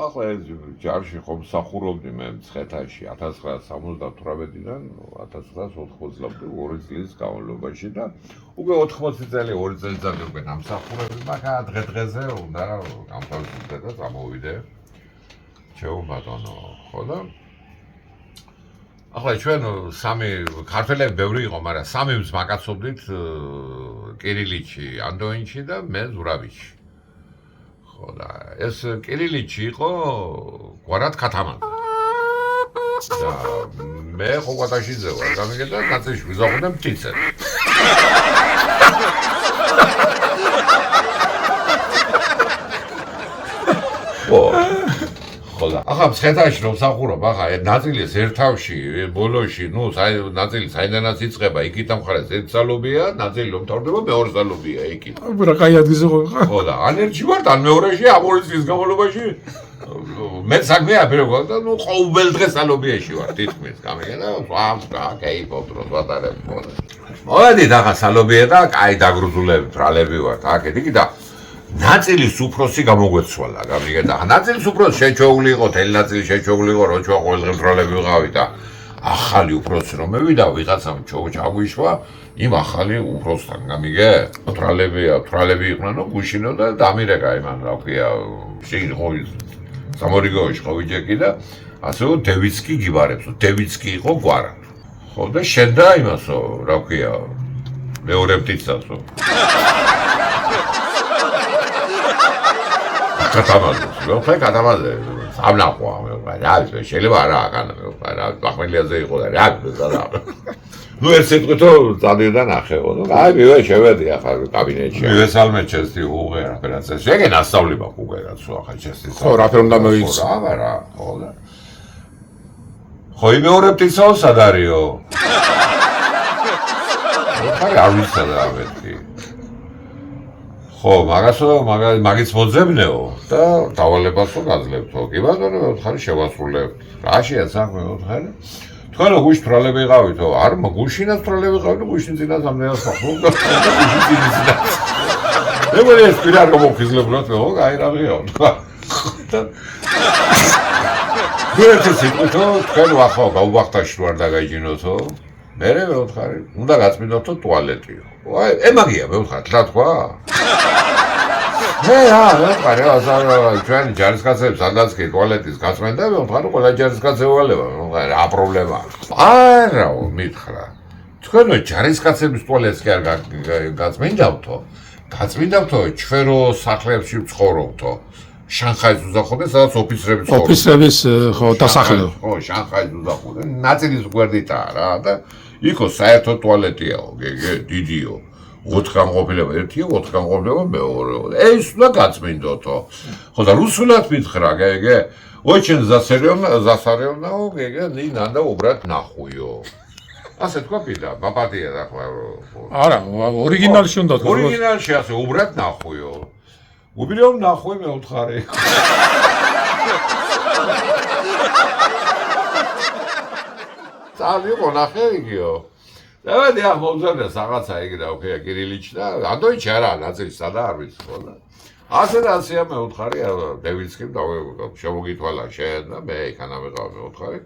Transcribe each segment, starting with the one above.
ახლა ეს ჯარში ხომ მსახურობდი მე მცხეთაში 1978-დან 1980-მდე 2 წლის განმავლობაში და უკვე 80 წელი 2 წელიწადი უკვე დამსახურები მაგა დღე-დღეზე უნდა გამთავისუფლდე და წამოვიდე ჩემო ბატონო ხო და ახლა ჩვენ სამი ქართველები ბევრი იყო მაგრამ სამივს მაკაცობდით კირილიჩი ანდოინში და მე ზურავიჩი და ეს კირილიჩი იყო გვარად ქათამაძე და მე ხოვატაშიძე ვარ გამიგე და ნაცეში ვიზაყვნე მტიცე ხოლა ახლა მცხეთაში რომ მსახურობ ახლა ნაწილის ერთავში ბოლოში ნუ ნაწილი საიდანაც იწყება იქით ამხარეს ერთ სალობია ნაწილი რომ თავდება მეორე სალობია იქით რა კაი ადგილზე ხარ ხო და ან ერთში ვარ ან მეორეში ამ 2 წლის განმავლობაში მე საქმე აფერო და ნუ ყოველ დღე სალობიაში ვარ თითქმის გამიგე და ვამკა კაიფობ დროს ვატარებ მოვედით ახლა სალობია და კაი დაგრუზულები ბრალები ვართ აქეთ იქით და ნაწილის უფროსი გამოგვეცვალა გამიგე და ნაწილის უფროსი შეჩოული იყო თელი ნაწილი შეჩოული იყო რომ ჩვენ ყოველდღე ბრალები ვიყავით და ახალი უფროსი რომ მევიდა ვიღაცამ ჩაგვიშვა იმ ახალი უფროსთან გამიგე ბრალები იყვნენ რომ გუშინო და დამირეკა იმან რა ქვია შეიძლება სამორიგოში ხოვიჯეკი და ასე დევიცკი გიბარებსო დევიცკი იყო გვარა ხო და შენ და იმასო რა ქვია მეორე მტიცასო ქათამაძე სამნაყვა რა ვიცი შეიძლება არა აკანა რა ბახმელიაზე იყო და რა ნუ ერთ სიტყვითო წადიოდა ნახეო და აი მე შევედი ახლა კაბინეტში მივესალმე ჩესტი უღე ოპერაციას შეგენ ასწავლება უკვე რაცო ახლა ჩესტი ხო რაფერ უნდა მოიქცე რა ხო და ხო მეორე მტიცაო სად არისო არ ვიცი რა მეთქი ხო, მაგის მოძებნეო და დავალებასო გაძლევთო. კი ბატონო, ხარი შევასრულებთ. რაშია საქმე, ხარი? თქვენ გუშინ ბრალები იყავითო? არ გუშინაც ბრალები იყავით, გუშინ წინაც ამდენად ხმობ და გუშინ წინაც. მე მე ეს პირა რომ მოფიზლებულად მე ხო, აი რა ვიყავ. და გერთი სიტყვითო, თქვენ ახლა გაუბახტაში ვარ დაგაიჯინოთო. მე ვთხარი, უნდა გაწმინდოთო ტუალეტიო. აი, ემაგია მე ვთხარ, რა თქვა? ვთხარი, ჩვენ ჯარისკაცებს სადაც კი ტუალეტის გაწმენდა, მე ვთხარი, ყველა ჯარისკაცი ევალება, ვთხარი, რა პრობლემაა. არაო, მითხრა. თქვენო ჯარისკაცების ტუალეტს კი არ გაწმინდავთო? გაწმინდავთო, ჩვენ რო სახლებში ვცხოვრობთო. შანხაის უზახოდე, სადაც ოფიცრები ცხოვრობენ. ოფიცრების ხო დასახლება. ხო, შანხაის უზახოდე, ნაწილის გვერდითაა რა და იქო საერთო ტუალეტიაო, გეგე, დიდიო. 4 გამყოფილება ერთია, 4 გამყოფილება მეორეო. ეს უნდა გაწმინდოთო. ხო და რუსულად მითხრა, გეგე, очень засорённао, გეგე, надо убрать нахуйо. ასე თქვა პირდა, ბაპატია და ხო. არა, ორიგინალში უნდა თქვა. ორიგინალში ასე убрать нахуйо. уберём нахуй მე ვთხარი. წავიღო ნახე იგიო. დავედი ახ მომზადდა რაღაცა იგი და ოკეა კირილიჩი და ანდოინში არა ნაწილი სადა არ ვიცი ხო და ასე და ასეა მე ვთხარი დევიცკიმ და შემოგითვალა შენ და მე იქანა ვიყავ მე ვთხარი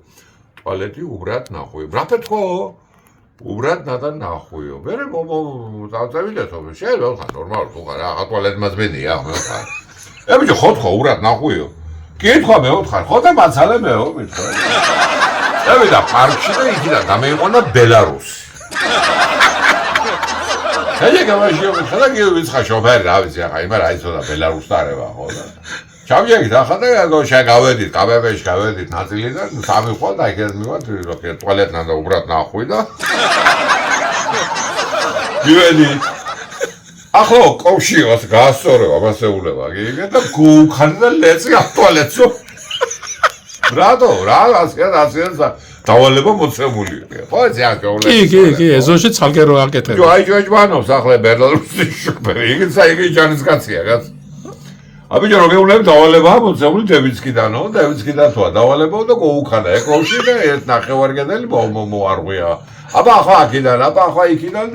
ტუალეტი უბრად ნახუი ბრაფე თქო უბრად ნადა ნახუიო მე დავწევიდეთო შენ ვთხარ ნორმალ თუ ხარ რა ტუალეტ მაზბენია მე ვთხარ ე ბიჭო ხო თქო უბრად ნახუიო კითხვა მე ვთხარ ხო და მაცალე მეო მითხრა დავიდა პარკში და იქიდან დამეიყვანა ბელარუსი ხელი გამაშიო ხლა გივიცხა შოფერი რა ვიცი ახლა იმარ აიცოდა ბელარუსს დარება ხო და ჩავიეგეთ ახლა და შეგავედით კაბებეში გავედით ნაწილიდან სამი ხვალ და იქეთ მივად როკე ტუალეტთან და უბრალოდ ნახვი და მივედი ახლა კავშირს გაასწორება მასეულება გიგე და გუქანი და ლეცი ტუალეტსო რატო რა ასე დავალება მოცემული ხო ეს აქ კი ეზოში ცალკე რო აკეთებ ჯო აი ჯოჯბანოს ახლა ბერლარუსი შופერი იგი საერთოდ ჯარისკაცია გაც აბიჯო რო გეუბნები დავალება მოცემული დევიცკიდანო დევიცკიდან თვა დავალებაო და გოუქანა ეკოლში და ერთ ნახევარგედელი მოარღვია აბა ახლა აქიდან, აბა ახლა იქიდან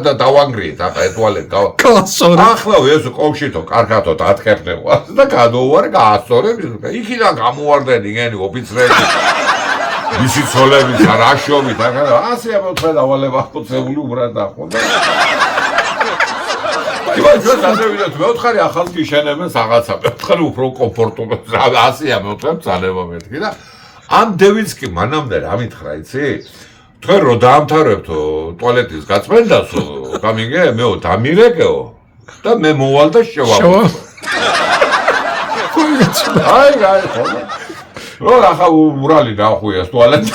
და დავანგრიეთ ახლა ეტუალეთ და კასორი. ახლა ეს კავშირთო კარგათო დათქერდება და გადაუვარ გაასწორებ იქიდან გამოვარდენ იგენი ოფიცრები მისი ცოლები რაშობით ასე ამოთხე დავალება ხოცებული უბრალოდ ახლა იბა ჩვენ დასევიდეთ მეოთხარი ახალ გიშენებენ რაღაცა მეოთხარი უფრო კომფორტულად ასეა მეოთხე ძალება მეთქი და ამ დევიც კი მანამდე რა მითხრა იცი თქვენ რო დაამთავრებთო ტუალეტის გაწმენდასო გამიგე მეო დამირეკეო და მე მოვალ და შევავ აი რო ახლა ურალი დახვიეს ტუალეტს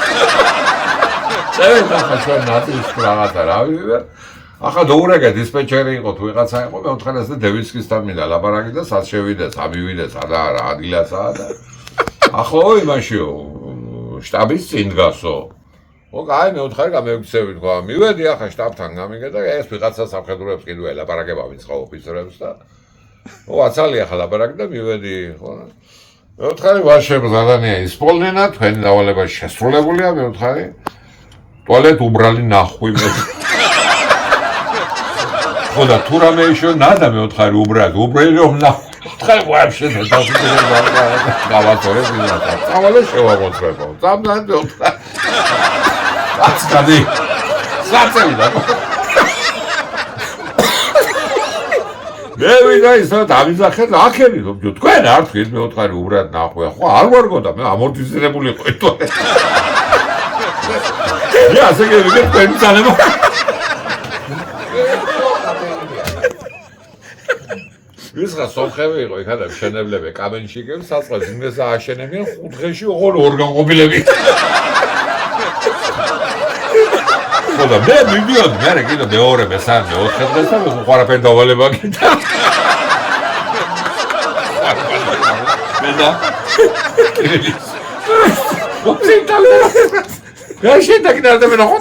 წევენ ახლა ჩვენ ნატრის რაღაცა რა ვიცი ახლა დაურეკე დისპეჩერი იყო თუ ვიღაცა იყო მეოთხარას და დევიცკისთან მინდა ლაპარაკი და სად შევიდეს ამივიდეს რა ადგილასაა და ახლა იმაშიო შტაბის წინ დგასო ო კაი მეოთხარი გამევიქცევით ხო მივედი ახლა შტაბთან გამიგე და ეს ვიღაცა სამხედროებს კიდე ლაპარაკებავით ხო ოფიცრებს და ო აცალი ახლა ლაპარაკი და მივედი ხო მეოთხარი ვაშებ ზადანია ისპოლნენა თქვენი დავალება შესრულებულია მეოთხარი ტუალეტ უბრალი ნახვი ხო და თუ რამე ისო ნადა მეოთხარი უბრალი რომ ნახვი ვაფშე გავატორებ ვინათა წავალე შევამოწრებო წამთან მეოთხარი აცკადი საწევიდა მე ვიდა ისო დავიზახეთ აქები თქვენ არ თქვით მეოთხარი უბრალოდ ნახვი ხო არ ვარგოდა მე ამორტიზირებული ყო მე ასე გიგე თქვენ ძალება ის რა სომხები იყო იქ არა მშენებლები კამენშიკები საწყებს იმას ააშენებენ 5 დღეში ოღონდ ორგანყოფილები ხოდა მე მივიდოდი მე კიდე მეორე მესამე მეოთხე დღეს და უყარაფერ დავალება კიდე მე და ვაფშე და მე რა შეიძლება კიდე არ დამენახო